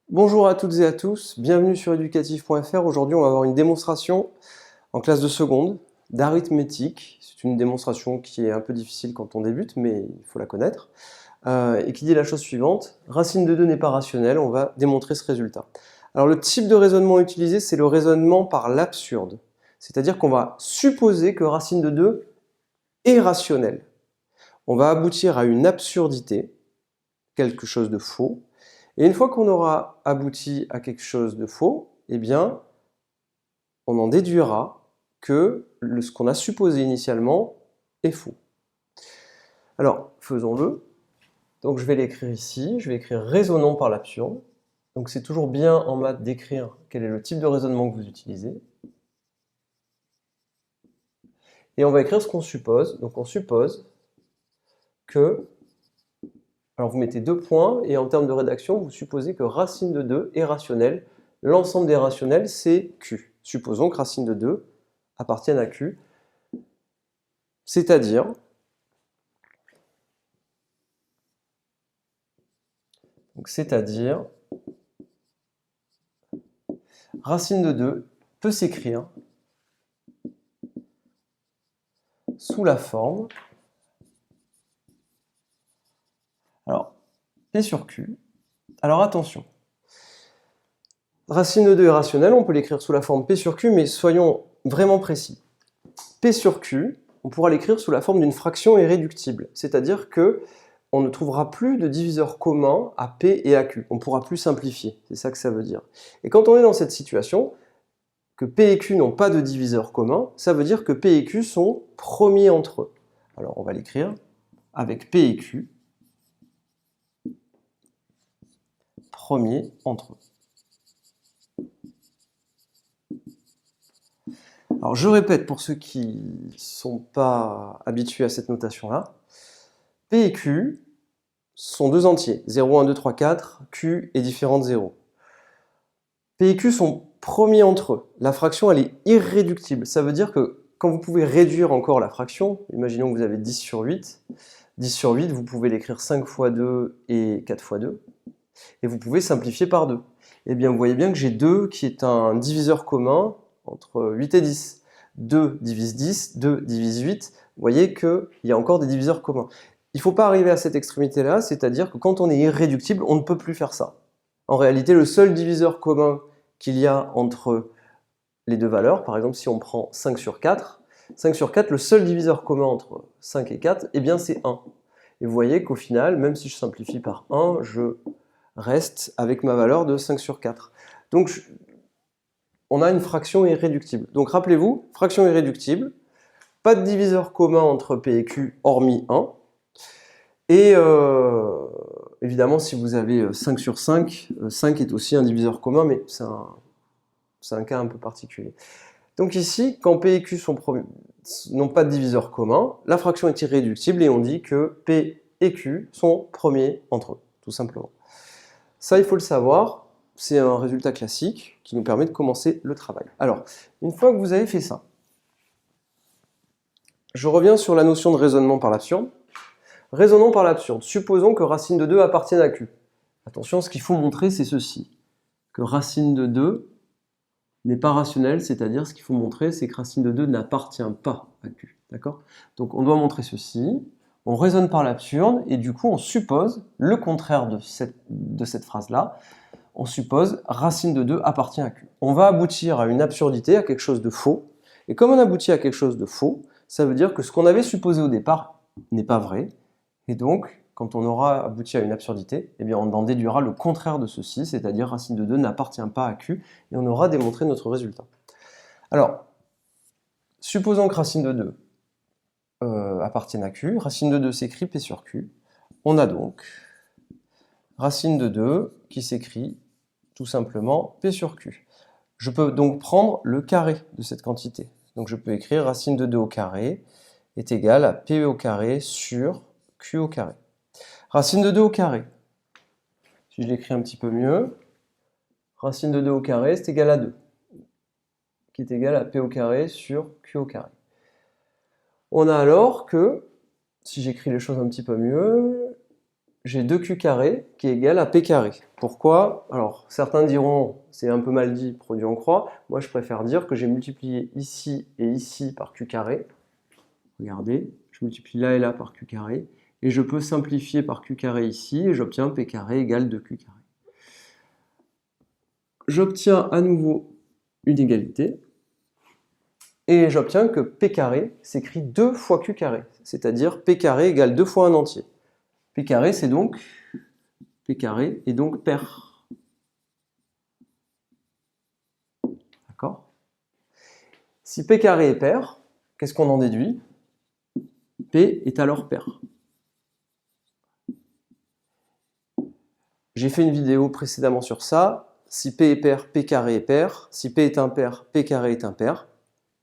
Bonjour à toutes et à tous, bienvenue sur éducatif.fr. Aujourd'hui, on va avoir une démonstration en classe de seconde d'arithmétique. C'est une démonstration qui est un peu difficile quand on débute, mais il faut la connaître. Et qui dit la chose suivante, racine de 2 n'est pas rationnelle, on va démontrer ce résultat. Alors le type de raisonnement utilisé, c'est le raisonnement par l'absurde. C'est-à-dire qu'on va supposer que racine de 2 est rationnelle. On va aboutir à une absurdité, quelque chose de faux. Et une fois qu'on aura abouti à quelque chose de faux, eh bien, on en déduira que ce qu'on a supposé initialement est faux. Alors, faisons-le. Donc, je vais l'écrire ici. Je vais écrire raisonnons par l'absurde. Donc, c'est toujours bien en maths d'écrire quel est le type de raisonnement que vous utilisez. Et on va écrire ce qu'on suppose. Donc, on suppose que... Alors, vous mettez 2 points, et en termes de rédaction, vous supposez que racine de 2 est rationnelle. L'ensemble des rationnels, c'est Q. Supposons que racine de 2 appartienne à Q. C'est-à-dire racine de 2 peut s'écrire sous la forme, alors P sur Q. Alors attention, racine de 2 est rationnelle, on peut l'écrire sous la forme P sur Q, mais soyons vraiment précis. P sur Q, on pourra l'écrire sous la forme d'une fraction irréductible, c'est-à-dire que on ne trouvera plus de diviseur commun à P et à Q. On ne pourra plus simplifier, c'est ça que ça veut dire. Et quand on est dans cette situation, que P et Q n'ont pas de diviseur commun, ça veut dire que P et Q sont premiers entre eux. Alors on va l'écrire avec P et Q, premiers entre eux. Alors je répète pour ceux qui ne sont pas habitués à cette notation-là, P et Q sont deux entiers, 0, 1, 2, 3, 4, Q est différent de 0. P et Q sont premiers entre eux. La fraction, elle est irréductible. Ça veut dire que quand vous pouvez réduire encore la fraction, imaginons que vous avez 10 sur 8, 10 sur 8, vous pouvez l'écrire 5 fois 2 et 4 fois 2, et vous pouvez simplifier par 2. Eh bien, vous voyez bien que j'ai 2 qui est un diviseur commun entre 8 et 10. 2 divise 10, 2 divise 8, vous voyez qu'il y a encore des diviseurs communs. Il ne faut pas arriver à cette extrémité-là, c'est-à-dire que quand on est irréductible, on ne peut plus faire ça. En réalité, le seul diviseur commun qu'il y a entre les deux valeurs, par exemple si on prend 5 sur 4, le seul diviseur commun entre 5 et 4, eh bien c'est 1. Et vous voyez qu'au final, même si je simplifie par 1, je reste avec ma valeur de 5 sur 4. Donc on a une fraction irréductible. Donc rappelez-vous, fraction irréductible, pas de diviseur commun entre P et Q hormis 1. Et évidemment, si vous avez 5 sur 5, 5 est aussi un diviseur commun, mais c'est un cas un peu particulier. Donc ici, quand P et Q n'ont pas de diviseur commun, la fraction est irréductible et on dit que P et Q sont premiers entre eux, tout simplement. Ça, il faut le savoir, c'est un résultat classique qui nous permet de commencer le travail. Alors, une fois que vous avez fait ça, je reviens sur la notion de raisonnement par l'absurde. Raisonnons par l'absurde. Supposons que racine de 2 appartienne à Q. Attention, ce qu'il faut montrer, c'est ceci. Que racine de 2 n'est pas rationnelle, c'est-à-dire ce qu'il faut montrer, c'est que racine de 2 n'appartient pas à Q. D'accord ? Donc on doit montrer ceci. On raisonne par l'absurde, et du coup on suppose le contraire de cette phrase-là. On suppose racine de 2 appartient à Q. On va aboutir à une absurdité, à quelque chose de faux. Et comme on aboutit à quelque chose de faux, ça veut dire que ce qu'on avait supposé au départ n'est pas vrai. Et donc, quand on aura abouti à une absurdité, eh bien on en déduira le contraire de ceci, c'est-à-dire racine de 2 n'appartient pas à Q, et on aura démontré notre résultat. Alors, supposons que racine de 2 appartienne à Q, racine de 2 s'écrit P sur Q. On a donc racine de 2 qui s'écrit tout simplement P sur Q. Je peux donc prendre le carré de cette quantité. Donc je peux écrire racine de 2 au carré est égal à P au carré sur Q au carré. Racine de 2 au carré, si je l'écris un petit peu mieux, racine de 2 au carré, c'est égal à 2, qui est égal à P au carré sur Q au carré. On a alors que, si j'écris les choses un petit peu mieux, j'ai 2Q carré qui est égal à P carré. Pourquoi? Alors, certains diront, c'est un peu mal dit, produit en croix. Moi, je préfère dire que j'ai multiplié ici et ici par Q carré. Regardez, je multiplie là et là par Q carré. Et je peux simplifier par Q carré ici, et j'obtiens P carré égale 2Q carré. J'obtiens à nouveau une égalité. Et j'obtiens que P carré s'écrit 2 fois Q carré. C'est-à-dire P carré égale 2 fois un entier. P carré, c'est donc P carré est donc pair. D'accord? Si P carré est pair, qu'est-ce qu'on en déduit? P est alors pair. J'ai fait une vidéo précédemment sur ça. Si P est pair, P carré est pair. Si P est impair, P carré est impair.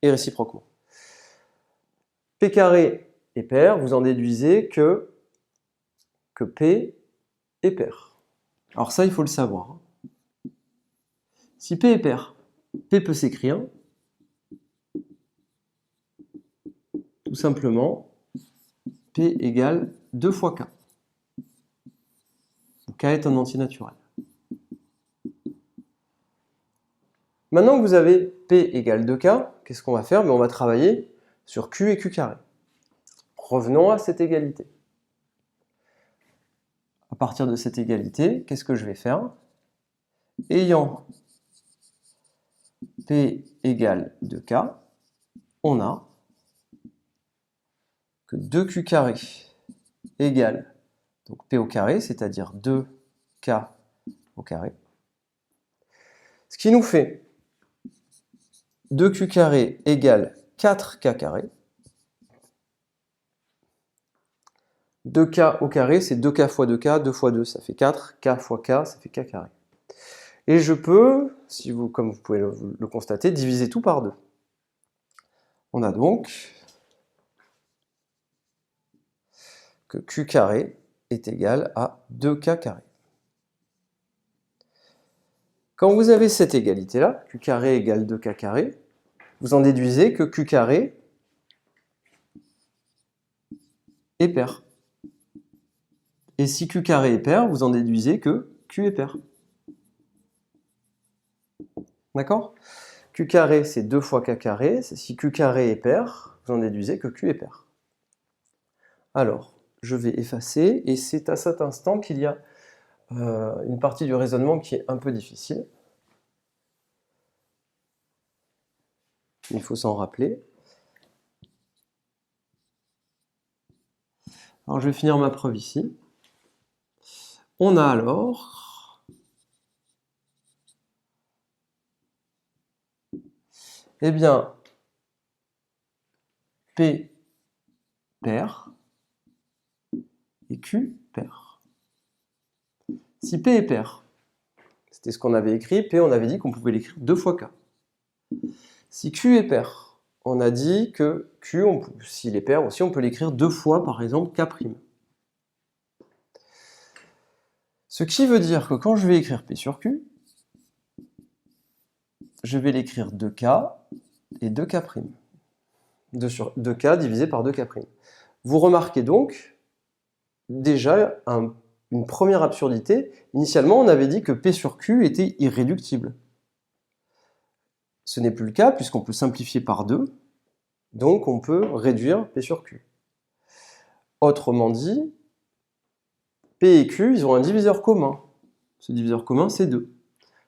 Et réciproquement. P carré est pair, vous en déduisez que P est pair. Alors ça, il faut le savoir. Si P est pair, P peut s'écrire tout simplement P égale 2 fois K. K est un entier naturel. Maintenant que vous avez P égale 2K, qu'est-ce qu'on va faire? On va travailler sur Q et Q carré. Revenons à cette égalité. À partir de cette égalité, qu'est-ce que je vais faire? Ayant P égale 2K, on a que 2Q carré égale donc P au carré, c'est-à-dire 2K au carré. Ce qui nous fait 2Q carré égale 4K carré. 2K au carré, c'est 2K fois 2K, 2 fois 2, ça fait 4, K fois K, ça fait K carré. Et je peux, comme vous pouvez le constater, diviser tout par 2. On a donc que Q carré est égal à 2K carré. Quand vous avez cette égalité-là, Q carré égale 2K carré, vous en déduisez que Q carré est pair. Et si Q carré est pair, vous en déduisez que Q est pair. D'accord? Q carré, c'est 2 fois K carré. Si Q carré est pair, vous en déduisez que Q est pair. Alors, je vais effacer, et c'est à cet instant qu'il y a une partie du raisonnement qui est un peu difficile. Il faut s'en rappeler. Alors, je vais finir ma preuve ici. On a alors eh bien, P pair et Q pair. Si P est pair, c'était ce qu'on avait écrit, P on avait dit qu'on pouvait l'écrire 2 fois K. Si Q est pair, on a dit que Q, s'il est pair aussi, on peut l'écrire 2 fois par exemple K'. Ce qui veut dire que quand je vais écrire P sur Q, je vais l'écrire 2K et 2K'. 2K divisé par 2K'. Vous remarquez donc déjà une première absurdité. Initialement, on avait dit que P sur Q était irréductible. Ce n'est plus le cas puisqu'on peut simplifier par 2, donc on peut réduire P sur Q. Autrement dit, P et Q, ils ont un diviseur commun. Ce diviseur commun, c'est 2.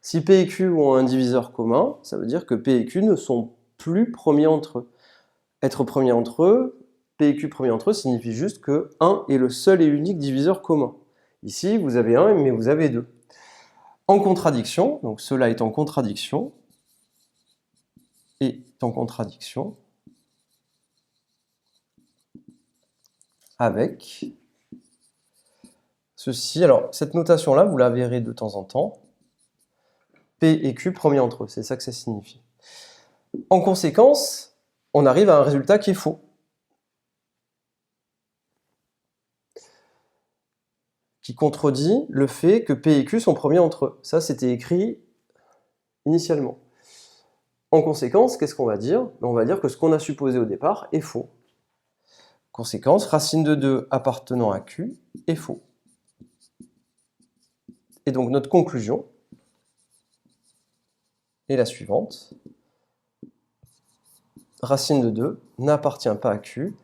Si P et Q ont un diviseur commun, ça veut dire que P et Q ne sont plus premiers entre eux. Être premiers entre eux, P et Q premiers entre eux, signifie juste que 1 est le seul et unique diviseur commun. Ici, vous avez 1, mais vous avez 2. En contradiction, donc cela est en contradiction, avec ceci. Alors, cette notation-là, vous la verrez de temps en temps. P et Q premiers entre eux, c'est ça que ça signifie. En conséquence, on arrive à un résultat qui est faux. Qui contredit le fait que P et Q sont premiers entre eux. Ça, c'était écrit initialement. En conséquence, qu'est-ce qu'on va dire? On va dire que ce qu'on a supposé au départ est faux. Conséquence, racine de 2 appartenant à Q est faux. Et donc notre conclusion est la suivante. Racine de 2 n'appartient pas à Q.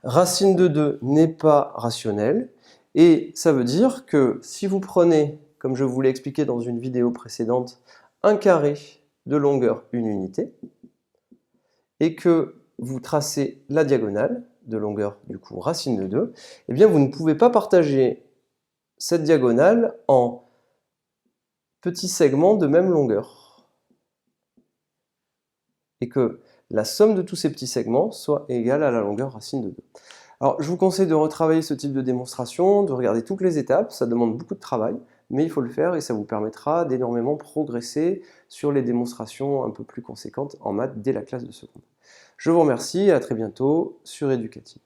Racine de 2 n'est pas rationnelle. Et ça veut dire que si vous prenez, comme je vous l'ai expliqué dans une vidéo précédente, un carré de longueur une unité, et que vous tracez la diagonale de longueur, du coup, racine de 2, eh bien vous ne pouvez pas partager cette diagonale en petits segments de même longueur. Et que la somme de tous ces petits segments soit égale à la longueur racine de 2. Alors, je vous conseille de retravailler ce type de démonstration, de regarder toutes les étapes, ça demande beaucoup de travail, mais il faut le faire et ça vous permettra d'énormément progresser sur les démonstrations un peu plus conséquentes en maths dès la classe de seconde. Je vous remercie et à très bientôt sur Educative.